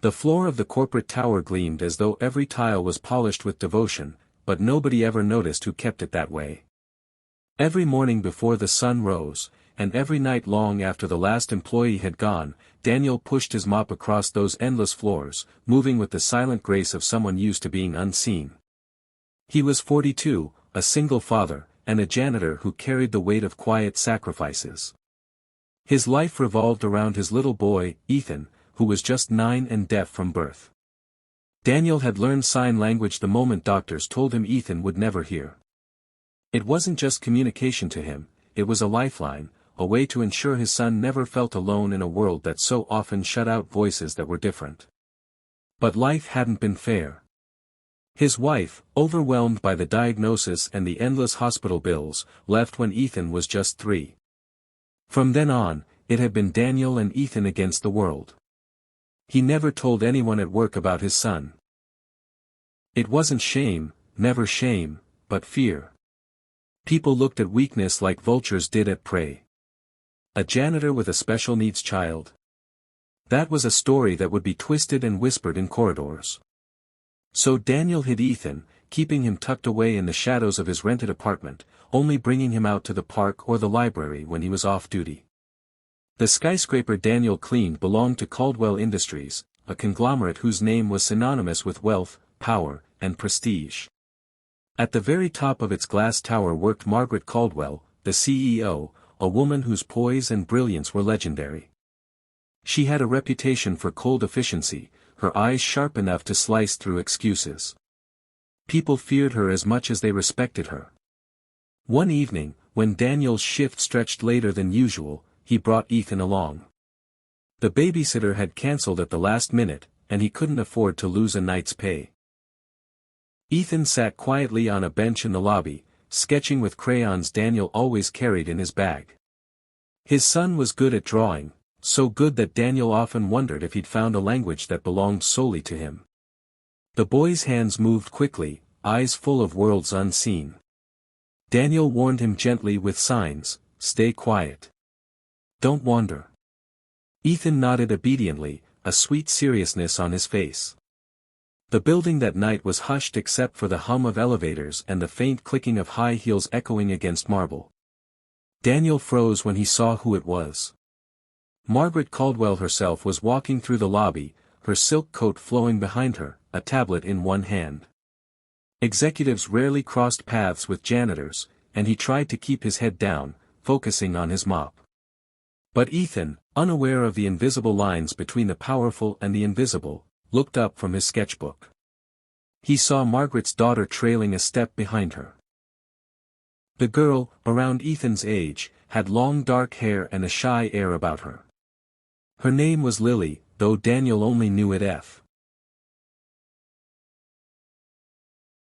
The floor of the corporate tower gleamed as though every tile was polished with devotion, but nobody ever noticed who kept it that way. Every morning before the sun rose, and every night long after the last employee had gone, Daniel pushed his mop across those endless floors, moving with the silent grace of someone used to being unseen. He was 42, a single father, and a janitor who carried the weight of quiet sacrifices. His life revolved around his little boy, Ethan, who was just 9 and deaf from birth. Daniel had learned sign language the moment doctors told him Ethan would never hear. It wasn't just communication to him, it was a lifeline, a way to ensure his son never felt alone in a world that so often shut out voices that were different. But life hadn't been fair. His wife, overwhelmed by the diagnosis and the endless hospital bills, left when Ethan was just 3. From then on, it had been Daniel and Ethan against the world. He never told anyone at work about his son. It wasn't shame, never shame, but fear. People looked at weakness like vultures did at prey. A janitor with a special needs child. That was a story that would be twisted and whispered in corridors. So Daniel hid Ethan, keeping him tucked away in the shadows of his rented apartment, only bringing him out to the park or the library when he was off duty. The skyscraper Daniel cleaned belonged to Caldwell Industries, a conglomerate whose name was synonymous with wealth, power, and prestige. At the very top of its glass tower worked Margaret Caldwell, the CEO, a woman whose poise and brilliance were legendary. She had a reputation for cold efficiency, her eyes sharp enough to slice through excuses. People feared her as much as they respected her. One evening, when Daniel's shift stretched later than usual, he brought Ethan along. The babysitter had cancelled at the last minute, and he couldn't afford to lose a night's pay. Ethan sat quietly on a bench in the lobby, sketching with crayons Daniel always carried in his bag. His son was good at drawing, so good that Daniel often wondered if he'd found a language that belonged solely to him. The boy's hands moved quickly, eyes full of worlds unseen. Daniel warned him gently with signs, "Stay quiet. Don't wander." Ethan nodded obediently, a sweet seriousness on his face. The building that night was hushed except for the hum of elevators and the faint clicking of high heels echoing against marble. Daniel froze when he saw who it was. Margaret Caldwell herself was walking through the lobby, her silk coat flowing behind her, a tablet in one hand. Executives rarely crossed paths with janitors, and he tried to keep his head down, focusing on his mop. But Ethan, unaware of the invisible lines between the powerful and the invisible, looked up from his sketchbook. He saw Margaret's daughter trailing a step behind her. The girl, around Ethan's age, had long dark hair and a shy air about her. Her name was Lily, though Daniel only knew it F.